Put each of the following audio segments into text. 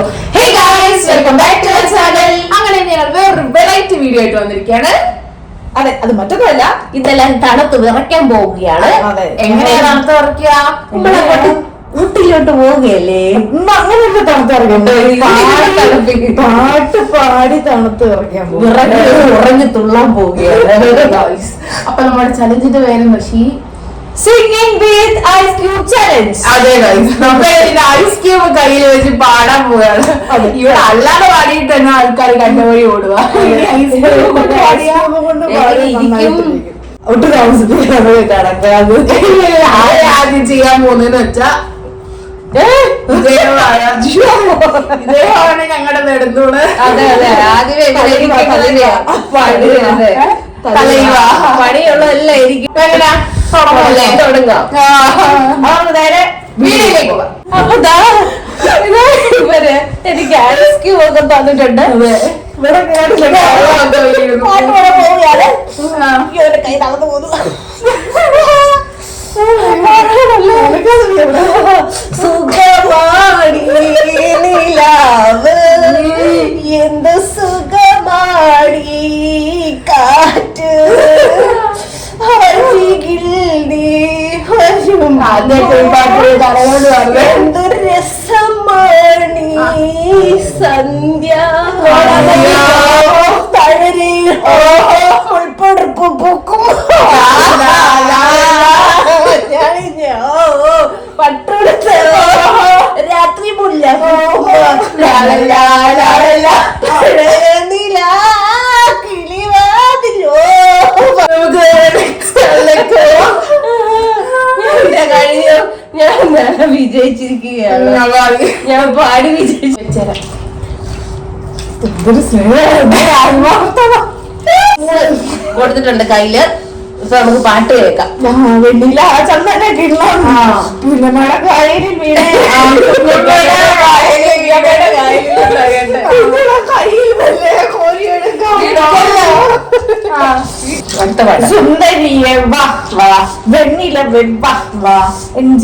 Hey guys, welcome back to our channel. അങ്ങനെ ഞങ്ങൾ വേറൊരു വെറൈറ്റി വീഡിയോ ആയിട്ട് വന്നിരിക്കുകയാണ്. അതെ, അത് മറ്റൊന്നുമല്ല, ഇതെല്ലാം തണുത്ത് വിറയ്ക്കാൻ പോവുകയാണ്. എങ്ങനെയാണ് തണുത്ത് വിറയ്ക്കുക? നമ്മളങ്ങോട്ട് ഊട്ടിലോട്ട് പോവുകയല്ലേ? അങ്ങനെയൊക്കെ തണുത്ത് ഇറങ്ങാൻ പാട്ട് പാടി തണുത്ത് ഇറക്കാൻ ഉറങ്ങി തുള്ളാൻ പോവുകയാണ്. അപ്പൊ നമ്മുടെ ചലഞ്ചിന്റെ പേരെന്ന് singing with ice cube challenge. അതെ ഗൈസ്, നമ്മൾ ഐസ് ക്യൂബ് കയ്യിൽ വെച്ച് പാടാൻ പോവുകയാണ്. ഇവിടെ അല്ലാതെ പാടിയിട്ട് തന്നെ ആൾക്കാർ കണ്ടുപോയി ഓടുക. ഒട്ടും താമസിപ്പിക്കാതെ കടക്കാതെ ആദ്യം ചെയ്യാൻ പോകുന്നതെന്ന് വെച്ചാ ഇദ്ദേഹമാണ് ഞങ്ങളുടെ നെടുന്തൂണ്. അതെ അതെ, ആദ്യമേ പണിയുള്ളതല്ല എനിക്ക് തുടങ്ങാം. നേരെ വീട്ടിലേക്ക് പോവാം. അപ്പൊ ഇവര് എനിക്ക് ഐസ് ക്യൂബ് ഒക്കെ തന്നിട്ടുണ്ട്. കൈ നടന്നു പോന്നു. സുഖമാടി നിലാവ് എന്ത് സുഖമാടി കാറ്റ് അരികിൽ നീ വരും എന്ത് രസമാണി സന്ധ്യ തഴരി ഉൾപ്പെടുപ്പ് പൂക്കും പട്ടെടുത്ത് രാത്രി മുല്ല കിളിവാതിലോ കഴിഞ്ഞു. ഞാൻ വിജയിച്ചിരിക്കുകയാണ്. ഞാൻ പാടി വിജയിച്ചു. കൊടുത്തിട്ടുണ്ട് കയ്യില്. ഇപ്പൊ നമുക്ക് പാട്ട് കേൾക്കാം. വെണ്ണില ചന്ദന കിണ്ണം പുലമഴ കായലിൽ വീണേ സുന്ദരിയെ വാ വാ വെണ്ണില വാ വാ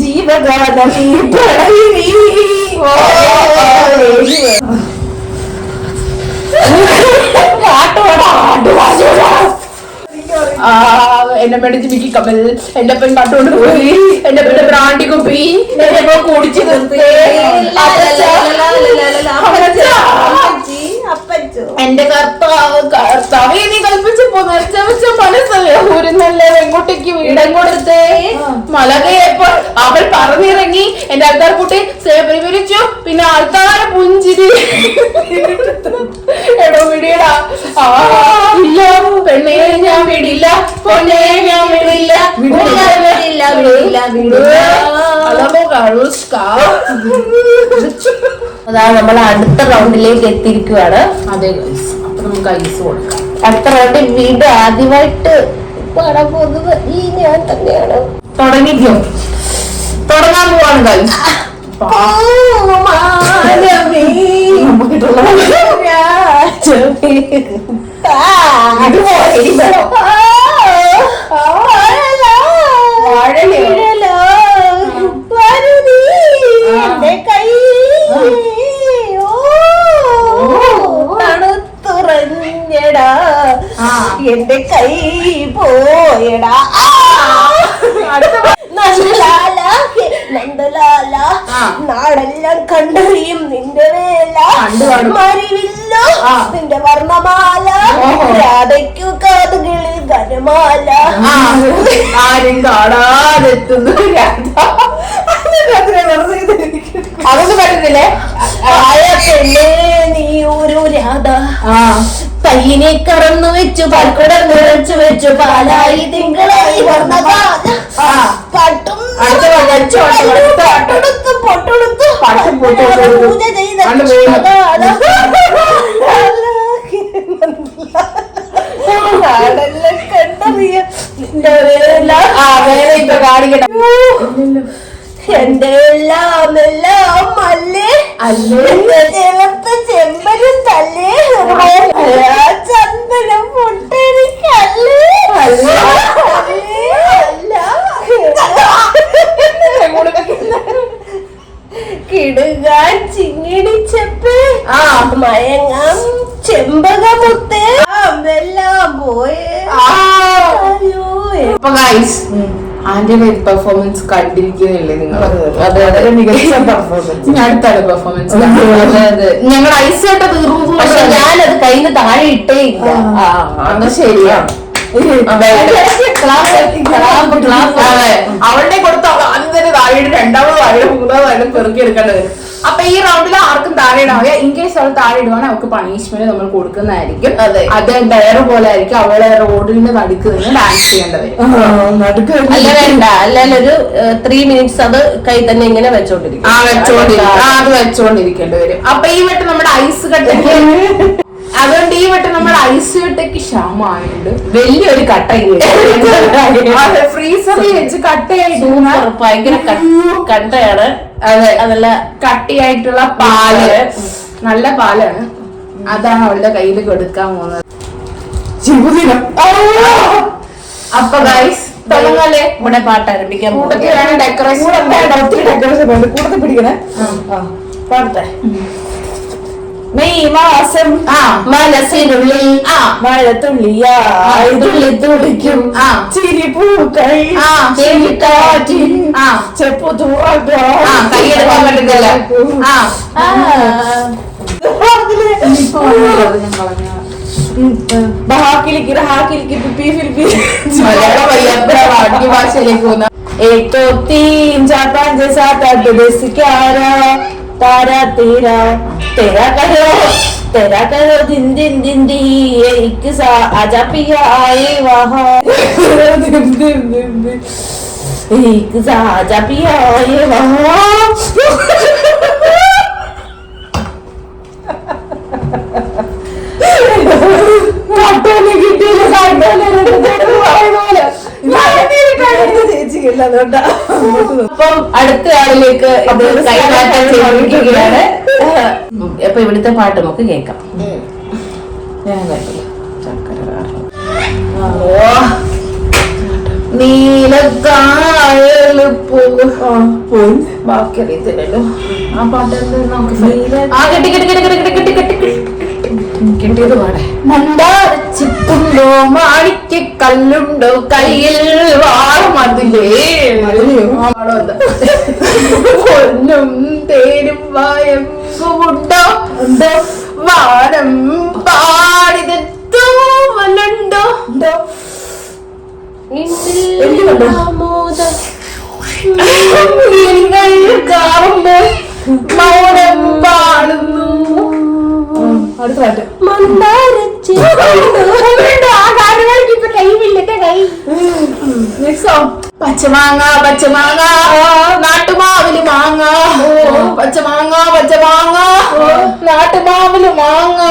ജീവകാലം എന്നെ മേടിച്ച് മിക്കി കമ്മൽ, എന്റെ പെൺ പാട്ടുകൊണ്ട് പോയി, എന്റെ പെണ്ണ് ബ്രാൻഡി കുപ്പി, എന്നെ കുടിച്ചു നിർത്തി, എന്റെ കർത്താവ് നീ കൽപ്പിച്ചപ്പോ നിർച്ചവച്ച മനസ്സല്ലേ ഒരു നല്ല പെൺകുട്ടിക്ക് വീടം കൊടുത്തേ. മലകയപ്പോൾ അവൾ പറഞ്ഞിറങ്ങി, എന്റെ ആൾക്കാർ കുട്ടി സേവരി വിരിച്ചു, പിന്നെ ആൾക്കാരെ പുഞ്ചിരി. എടോ വിടിയടാ, ഇല്ല പെണ്ണെ ഞാൻ വിടില്ല, പൊന്നെ ഞാൻ വിടില്ല, അതാണ് നമ്മൾ അടുത്ത റൗണ്ടിലേക്ക് എത്തിയിരിക്കുകയാണ്. അതെ ഗൈസ്, അപ്പൊ നമുക്ക് ഐസ് കൊടുക്കാം. അടുത്ത റൗണ്ടിൽ വീണ്ടും ആദ്യമായിട്ട് പാടാൻ പോകുന്നത് ഈ ഞാൻ തന്നെയാണ്. തുടങ്ങിക്കോ, തുടങ്ങാൻ പോവാണ് ഗൈസ്. തണുത്തുറഞ്ഞടാ എന്റെ കൈ പോയടാ നന്ദലാല നാടെല്ലാം കണ്ടറിയും നിന്റെ വേല മറിവില്ല നിന്റെ വർണ്ണമാല രാധയ്ക്കു കാതുകളിൽ ഗനമാല ആരും കാണാതെത്തുന്നു. അതൊന്നും പറ്റുന്നില്ലേ? പെണ്ണേ നീ ഒരു രാധ കയ്യിനെ കറന്നു വെച്ചു പൽക്കുട നിറച്ചു വെച്ചു പാലായി തിങ്കളായി പട്ടും പൊട്ടെടുത്ത് പൂജ ചെയ്ത നാടെല്ലാം കണ്ടറിയ എന്റെ എല്ലാം അല്ലേ ചെലത്ത് ചെമ്പനും തല്ലേ ചന്ദനം പൊട്ടെനിക്കല്ലേ കിടുകാൻ ചിങ്ങിടിച്ചപ്പ് മയങ്ങാം ചെമ്പകമുത്തേ എല്ലാം പോയേ. അപ്പൊ ഗൈസ് ആന്റെ പെർഫോമൻസ് കണ്ടിരിക്കുന്നില്ലേ നിങ്ങൾ? മികച്ച പെർഫോമൻസ്. അടുത്താണ് പെർഫോമൻസ്. ഞങ്ങൾ ഐസ് കട്ട തീർന്നു. പക്ഷെ ഞാനത് കയ്യിൽ നിന്ന് താഴെ ഇട്ടേ ഇല്ല. അത് ശരിയാണ്. അവളുടെ കൊടുത്ത ആദ്യം തന്നെ താഴെ രണ്ടാമത് താഴെ മൂന്നാമതായാലും പെറുക്കി എടുക്കേണ്ടി വരും. അപ്പൊ ഈ റൗണ്ടിൽ ആർക്കും താഴെ ഇടാവുക. ഇൻ കേസ് അവൾ താഴെ ഇടുവാണെങ്കിൽ അവൾക്ക് പണിഷ്മെന്റ് നമ്മൾ കൊടുക്കുന്നതായിരിക്കും. അത് ഡയർ പോലെ ആയിരിക്കും. അവളെ റോഡിന്റെ നടുക്ക് നിന്ന് ഡാൻസ് ചെയ്യേണ്ടി വരും. അല്ല വേണ്ട, അല്ലൊരു 3 minutes അത് കൈ തന്നെ ഇങ്ങനെ വെച്ചോണ്ടിരിക്കും. അത് വെച്ചോണ്ടിരിക്കേണ്ടി വരും. അപ്പൊ ഈ വട്ടം നമ്മുടെ ഐസ് കട്ടയ്ക്ക് അതുകൊണ്ട് ഈ വട്ടം നമ്മുടെ ഐസ് കട്ടയ്ക്ക് ക്ഷാമമായുണ്ട്. വലിയൊരു കട്ട ഫ്രീസറിൽ വെച്ച് കട്ടയായിട്ട് ഭയങ്കര കട്ടയാണ്. അതെ, അതല്ല കട്ടിയായിട്ടുള്ള പാല്, നല്ല പാലാണ്. അതാണ് അവളുടെ കയ്യിൽ കൊടുക്കാൻ പോകുന്നത്. അപ്പൊ ഗൈസ് തുടങ്ങാല്ലേ? ഇവിടെ പാട്ട് ആരംഭിക്കാൻ ഡെക്കറേഷൻ കൂട്ടത്തിൽ പിടിക്കണേ. പാടട്ടെ. മെയ് മാസം മനസ്സിനുള്ളിൽ മഴത്തുള്ളിയായി തുള്ളിത്തുടിക്കും ചിരിപ്പൂക്കൾ ചെവിക്കാറ്റിൻ കൈയെടുക്കാൻ പറ്റുന്നില്ല. ഭാഷയിലേക്ക് പോകുന്ന 1 2 3 4 5 7 8 10 11 तारा तेरा तेरा करो दिन दिन दिन दी एक सा आजा पिया आए वहाँ एक सा आजा पिया आए वहाँ അപ്പം അടുത്ത ആളിലേക്ക് ഇത് കൈമാറ്റം ചെയ്തിരിക്കുകയാണ്. അപ്പൊ ഇവിടുത്തെ പാട്ട് നമുക്ക് കേൾക്കാം. നീലക്കായല് ബാക്കി അറിയത്തില്ലല്ലോ ആ പാട്ട്. കിട്ടിയത് പാടെ. മണ്ടാരച്ചിപ്പുണ്ടോ മാണിക്ക കല്ലുണ്ടോ കയ്യിൽ വാളമതിലേ പൊന്നും തേരും വായമ്പുണ്ടോ ഉണ്ടോ വാനം പാടിതെത്തുമല്ലുണ്ടോ ഉണ്ടോ കാണുമ്പോൾ മൗനം പാടുന്നു. അടുത്ത പാട്ട് പച്ചമാങ്ങ പച്ചമാങ്ങ നാട്ടുമാവില് മാങ്ങ പച്ചമാങ്ങ പച്ചമാങ്ങ നാട്ടുമാവില് മാങ്ങ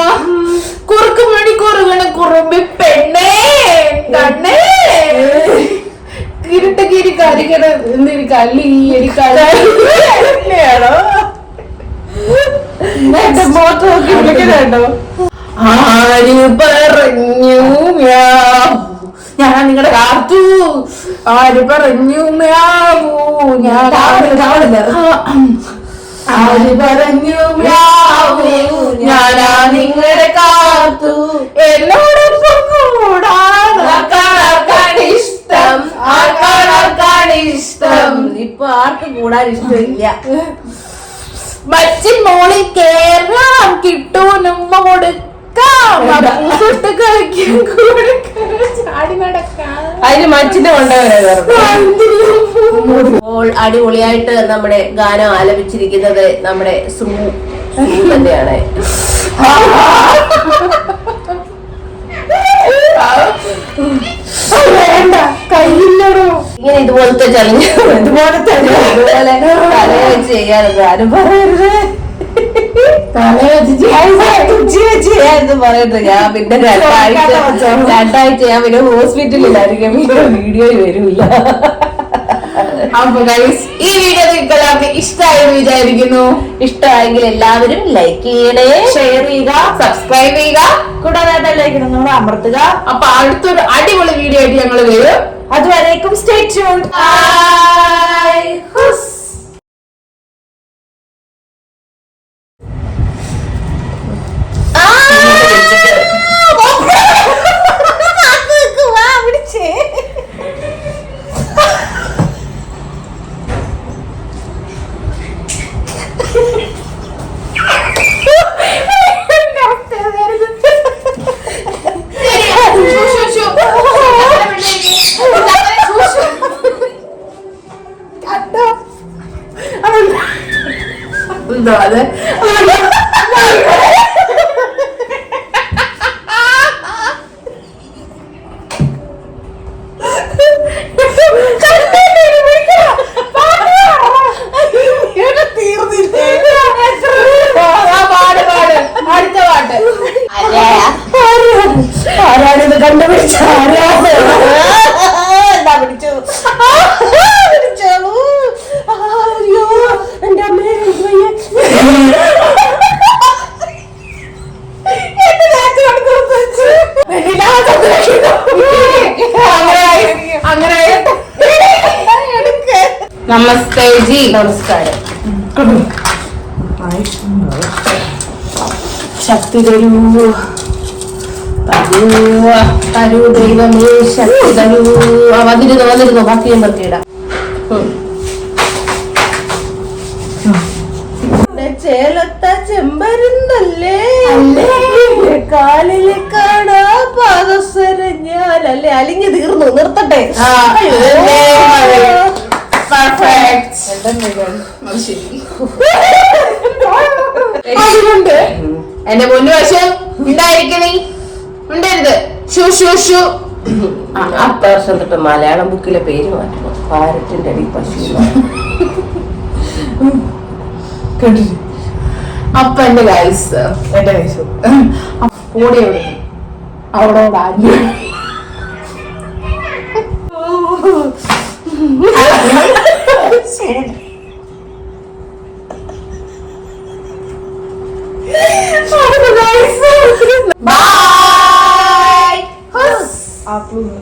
കുറുക്ക് മണി കുറുകണ കുറുമ്പി പെണ്ണേ കണ്ണേ കിരിട്ട കിരി കരികട എന്തൊരു കല്ലി എരി കല്ലാണോ ോ ആര് പറഞ്ഞു ഞാൻ നിങ്ങളുടെ കാത്തു ആര് പറഞ്ഞു മ്യാവൂ ഞാൻ ആര് പറഞ്ഞു മ്യാവൂ ഞാനാ നിങ്ങളുടെ കാത്തു എന്നോടൊപ്പം കൂടാൻ ഇഷ്ടം ഇഷ്ടം. ഇപ്പൊ ആർക്കും കൂടാൻ ഇഷ്ടമില്ല. മച്ചിൻ മോളിൽ കേറാം കിട്ടൂനുമ്മ കൊടുക്കാം തൊട്ട് കളിക്കാൻ ചാടി നടക്കാം. അതിന് മച്ചിന്റെ കൊണ്ടുവരാൻ അടിപൊളിയായിട്ട് നമ്മുടെ ഗാനം ആലപിച്ചിരിക്കുന്നത് നമ്മുടെ ശ്രു തന്നെയാണ്. വേണ്ട കയ്യില്ലടോ ഇങ്ങനെ ഇതുപോലത്തെ ചലഞ്ച് ഇതുപോലെ ചെയ്യാറുണ്ട്. ആരും പറയരുത് ചെയ്യാന്ന് പറയട്ടെ. ഞാൻ പിന്നെ രണ്ടാഴ്ച ഞാൻ പിന്നെ ഹോസ്പിറ്റലിലായിരിക്കും. വീഡിയോ വരില്ല. അപ്പൊ ഗൈസ് ഈ വീഡിയോ നിങ്ങൾക്ക് എല്ലാവർക്കും ഇഷ്ടമായെന്ന് വിചാരിക്കുന്നു. ഇഷ്ടമായെങ്കിൽ എല്ലാവരും ലൈക്ക് ചെയ്യണേ, ഷെയർ ചെയ്യുക, സബ്സ്ക്രൈബ് ചെയ്യുക, കൂടാതെ ലൈക്ക് നമ്മൾ അമർത്തുക. അപ്പൊ അടുത്തൊരു അടിപൊളി വീഡിയോ ആയിട്ട് ഞങ്ങൾ വരും. അതുവരേക്കും സ്റ്റേ ട്യൂൺഡ്. കണ്ടുപിടിച്ചു അയ്യോ എന്റെ അമ്മയെ നമസ്തേ ജി. നമസ്കാരം. ശക്തി തരൂ തരൂ ദൈവമേ ശക്തി തരൂ. വന്നിരുന്നോ ബാക്കി ഞാൻ പറഞ്ഞിടാം. ചേലത്ത ചെമ്പരുന്നല്ലേ കാലിലെ കാണാ പാദസരഞ്ഞാലല്ലേ അലിഞ്ഞു തീർന്നു. നിർത്തട്ടെ. അതുകൊണ്ട് എന്റെ മുന്നു വശം ഉണ്ടായിരിക്കണേ ഉണ്ടരുത്. ഷൂ ഷൂ ഷൂ. അടുത്ത വർഷം തൊട്ട് മലയാളം ബുക്കിലെ പേര് മാറ്റുന്നു. പാരറ്റിന്റെ അടി പശു. അപ്പൊ എന്റെ ഗൈസ് കൂടെ അവളോട് ആഞ്ഞു